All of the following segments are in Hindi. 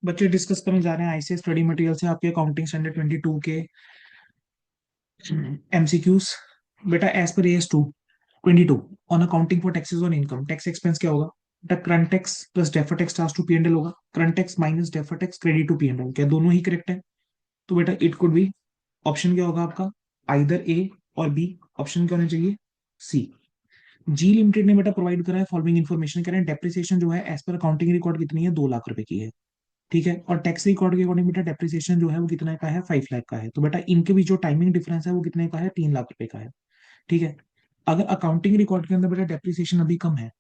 बच्चे डिस्कस करने जा रहे हैं आईसीएस स्टडी मटेरियल से आपके अकाउंटिंग स्टैंडर्ड 22 के एमसीक्यूज। बेटा एज पर AS 22 on accounting for taxes on income, tax expense क्या होगा? बेटा current tax plus defer tax to PNL होगा, current tax minus defer tax credit to PNL, क्या दोनों ही करेक्ट है? तो बेटा इट कुड बी, ऑप्शन क्या होगा आपका? आइदर ए और बी। ऑप्शन क्या होना चाहिए? सी। जी लिमिटेड ने बेटा प्रोवाइड करा है फॉलोइंग इन्फॉर्मेशन, कह रहे हैं डेप्रिसिएशन जो है एज पर अकाउंटिंग रिकॉर्ड कितनी है? 2 लाख रुपए की है। ठीक है, और टैक्स रिकॉर्ड के अकॉर्डिंग बेटा डेप्रिसिएशन जो है वो कितने का है? 5 लाख का है। तो बेटा इनके बीच जो टाइमिंग डिफरेंस है वो कितने का है? 3 लाख रुपए का है। ठीक है, अगर अकाउंटिंग रिकॉर्ड के अंदर बेटा डेप्रिसिएशन अभी कम है,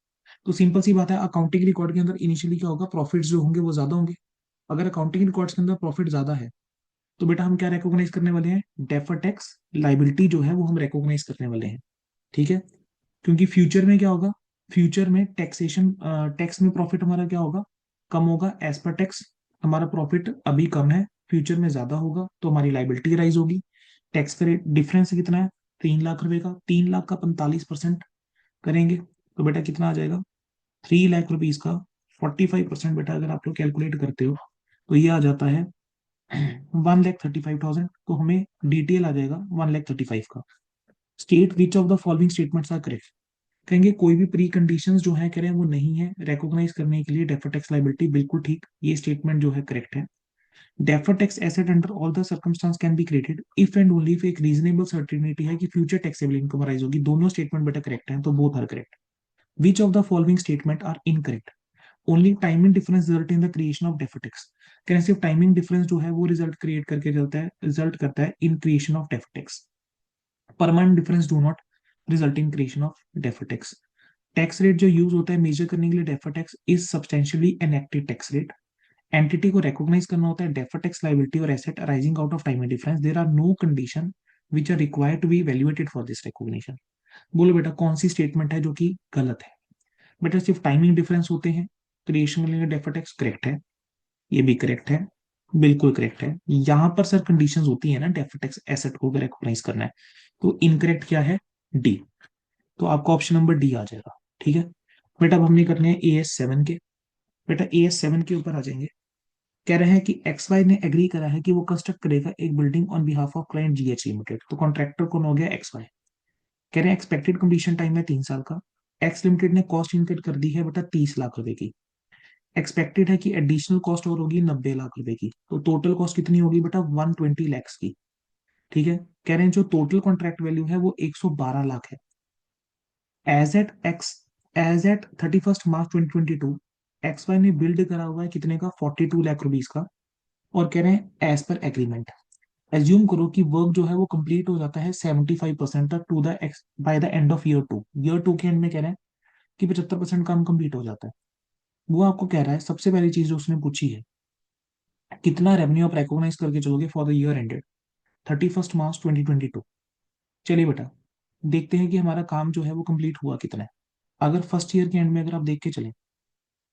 तो सिंपल सी बात है अकाउंटिंग रिकॉर्ड के अंदर इनिशियली क्या होगा? प्रॉफिट्स जो होंगे वो ज्यादा होंगे। अगर अकाउंटिंग रिकॉर्ड्स के अंदर प्रॉफिट ज्यादा है, तो बेटा हम क्या रिकॉग्नाइज करने वाले हैं? डेफर टैक्स लाइबिलिटी जो है वो हम रिकॉग्नाइज करने वाले हैं। ठीक है, क्योंकि फ्यूचर में क्या होगा? फ्यूचर में टैक्सेशन, टैक्स में प्रॉफिट हमारा क्या होगा? कम होगा एज पर टैक्स। हमारा प्रॉफिट अभी कम है, फ्यूचर में ज्यादा होगा, तो हमारी लाइबिलिटी राइज होगी। टैक्स का रेट डिफरेंस कितना है? 3 लाख रुपए का। 3 लाख का 45% करेंगे तो बेटा कितना आ जाएगा? 3 लाख रुपीज का 45%। बेटा अगर आप लोग कैलकुलेट करते हो तो ये आ जाता है 1,35,000। तो हमें डिटेल आ जाएगा 1,35,000 का। State which of the following statements are correct. कहेंगे कोई भी प्री कंडीशंस जो है कह रहे हैं वो नहीं है रिकॉग्नाइज करने के लिए डेफर टैक्स लाइबिलिटी। बिल्कुल ठीक, ये स्टेटमेंट जो है करेक्ट है। Defer tax asset under all the circumstance can be created if and only if एक रीजनेबल सर्टेनिटी है कि फ्यूचर टैक्सेबल इनकम राइज होगी। दोनों स्टेटमेंट बेटा करेक्ट है, तो both are correct. Which of the following statement are incorrect? Only timing difference result in the creation of defer tax. कह रहे हैं सिर्फ टाइमिंग डिफरेंस जो है वो रिजल्ट क्रिएट करके चलता है, रिजल्ट करता है in creation of defer tax. Permanent difference do not result in creation of defer tax. Tax rate जो यूज होता है मेजर करने के लिए defer tax is substantially enacted tax rate. Entity को रिकॉग्नाइज करना होता है डेफर टैक्स लाइबिलिटी और asset arising out of time difference. There are no condition which are required to be valuated for this recognition. बोलो बेटा कौन सी स्टेटमेंट है जो कि गलत है? बेटा सिर्फ टाइमिंग डिफरेंस होते हैं, क्रिएशन के लिए डेफर टैक्स करेक्ट है, ये भी करेक्ट है, बिल्कुल करेक्ट है। यहां पर सर कंडीशंस होती है ना डेफर टैक्स एसेट को रिकॉग्नाइज करना है, तो इनकरेक्ट क्या है? डी। तो आपका ऑप्शन नंबर डी आ जाएगा। ठीक है बेटा, अब हमने करने हैं AS7 के। बेटा AS7 के ऊपर आ जाएंगे। कह रहे हैं कि एक्स वाई ने एग्री करा है कि वो कंस्ट्रक्ट करेगा एक building on behalf of client GH limited. तो कॉन्ट्रैक्टर कौन हो गया? X Y. कह रहे हैं एक्सपेक्टेड कंप्लीशन टाइम है 3 साल का। एक्स लिमिटेड ने कॉस्ट इनकट कर दी है बेटा 30 लाख रुपए की। एक्सपेक्टेड है कि एडिशनल कॉस्ट और होगी 90 लाख रुपए की। तो टोटल कॉस्ट कितनी होगी बेटा? 120 लैक्स की। ठीक है, कह रहे हैं जो टोटल कॉन्ट्रैक्ट वैल्यू है वो 112 लाख है। As at X as at 31 March 2022 X Y ने बिल्ड करा हुआ है कितने का? 42 लाख रुपीज का। और कह रहे हैं एज पर एग्रीमेंट। एज्यूम करो कि वर्क जो है वो कंप्लीट हो जाता है 75% तक to the X by the end of year 2। Year 2 के एंड में कह रहे हैं कि 75% काम कंप्लीट हो जाता है। वो आपको कह रहा है सबसे पहली चीज जो उसने पूछी है, कितना रेवेन्यू आप रिकॉग्नाइज करके चलोगे for the year ended 31 March 2022। चलिए बेटा देखते हैं कि हमारा काम जो है वो कंप्लीट हुआ कितना है। अगर फर्स्ट ईयर के एंड में अगर आप देख के चले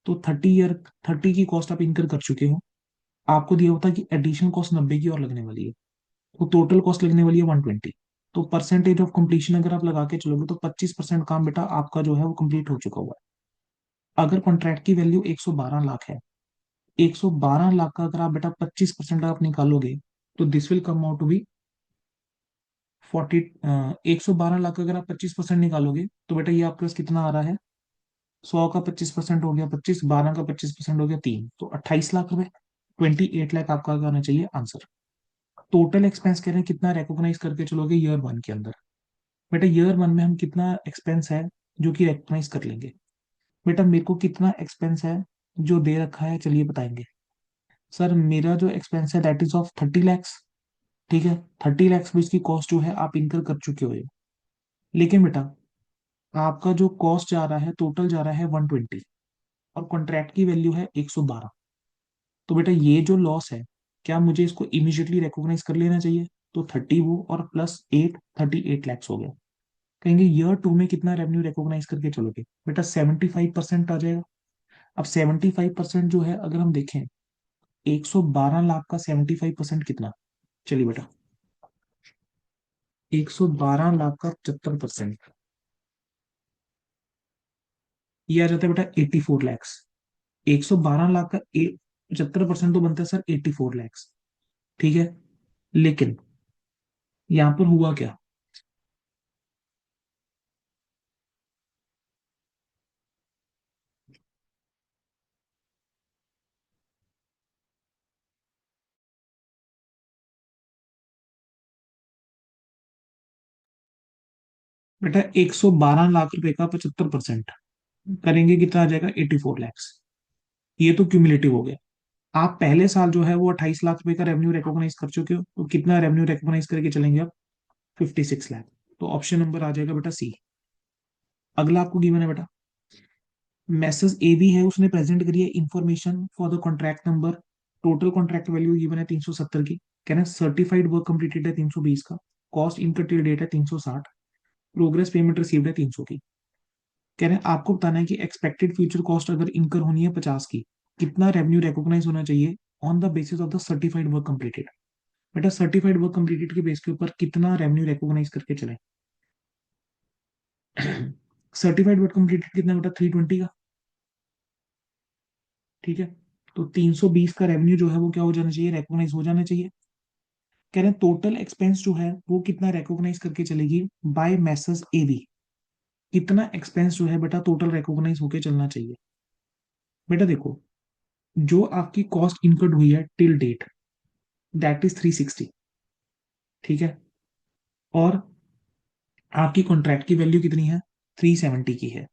तो 30 की कॉस्ट आप इनकर कर चुके हो। आपको दिया होता है कि एडिशनल कॉस्ट 90 की और लगने वाली है, तो टोटल कॉस्ट लगने वाली है 120। तो परसेंटेज ऑफ कंप्लीशन अगर आप लगा के चलोगे तो 25% काम बेटा आपका जो है वो कंप्लीट हो चुका हुआ है। अगर कॉन्ट्रैक्ट की वैल्यू 112 लाख है, 112 लाख का अगर आप बेटा 25% आप निकालोगे तो this will come out to be 40। 112 lakh का अगर आप 25% निकालोगे तो बेटा ये आपके पास कितना आ रहा है? 100 का 25% हो गया 25, 12 का 25% हो गया 3, तो 28 लाख रुपए। 28 लाख आपका क्या होना चाहिए आंसर? टोटल एक्सपेंस कह रहे हैं कितना रिकॉग्नाइज करके चलोगे ईयर 1 के अंदर? बेटा ईयर 1 में हम कितना एक्सपेंस है जो कि रिकॉग्नाइज कर लेंगे? बेटा मेरे को कितना एक्सपेंस है जो दे रखा है, चलिए बताएंगे। सर मेरा जो एक्सपेंस है दैट इज ऑफ 30 लैक्स। ठीक है, 30 लैक्स में इसकी कॉस्ट जो है आप इनकर कर चुके हो। लेकिन बेटा आपका जो कॉस्ट जा रहा है टोटल जा रहा है 120 और कॉन्ट्रैक्ट की वैल्यू है 112। तो बेटा ये जो लॉस है, क्या मुझे इसको इमीडिएटली रिकॉग्नाइज कर लेना चाहिए? तो 30 वो और प्लस 8, 38 लैक्स हो गया। कहेंगे ईयर 2 में कितना रेवेन्यू रिकॉग्नाइज करके चलोगे? बेटा 75% आ जाएगा। अब 75% जो है अगर हम देखें 112 लाख का 75% कितना? चलिए बेटा 112 लाख का 75% ये आ जाता है बेटा 84 लैक्स। 112 लाख का 75% तो बनता है सर 84 लैक्स। ठीक है, लेकिन यहां पर हुआ क्या, बेटा 112 लाख रुपए का 75% करेंगे कितना आ जाएगा, 84 लैक्स। ये तो क्यूमुलेटिव हो गया। आप पहले साल जो है वो 28 लाख रुपए का रेवेन्यू रिकॉग्नाइज कर चुके हो, तो कितना रेवेन्यू रिकॉग्नाइज करके चलेंगे आप, 56 लाख। तो ऑप्शन नंबर आ जाएगा बेटा सी। अगला आपको गिवन है बेटा, मैसेज ए बी है, उसने प्रेजेंट करी है information for the contract number. Total contract value given है 370 की। कह रहे हैं सर्टिफाइड वर्क कंप्लीटेड है 320 का, कॉस्ट इनकम टिल डेट है 360, प्रोग्रेस पेमेंट रिसीव्ड है 300 की। कह रहे हैं आपको बताना है कि एक्सपेक्टेड फ्यूचर कॉस्ट अगर इनकर होनी है 50 की, कितना रेवेन्यू रिकॉग्नाइज होना चाहिए on the basis of the certified work completed. बेटा सर्टिफाइड वर्क कंप्लीटेड के बेस के ऊपर कितना रेवेन्यू रिकॉग्नाइज करके चले। सर्टिफाइड वर्क कंप्लीटेड कितना बेटा, 320 का। ठीक है, तो 320 का रेवेन्यू जो है वो क्या हो जाना चाहिए, रिकॉग्नाइज हो जाना चाहिए। कह रहे हैं टोटल एक्सपेंस जो है वो कितना रिकॉग्नाइज करके चलेगी बाय मैसेज ए बी। कितना एक्सपेंस जो है बेटा टोटल रिकॉग्नाइज होके चलना चाहिए। बेटा देखो, जो आपकी कॉस्ट इनकर्ड हुई है टिल डेट, दैट इज 360। ठीक है, और आपकी कॉन्ट्रैक्ट की वैल्यू कितनी है, 370 की है।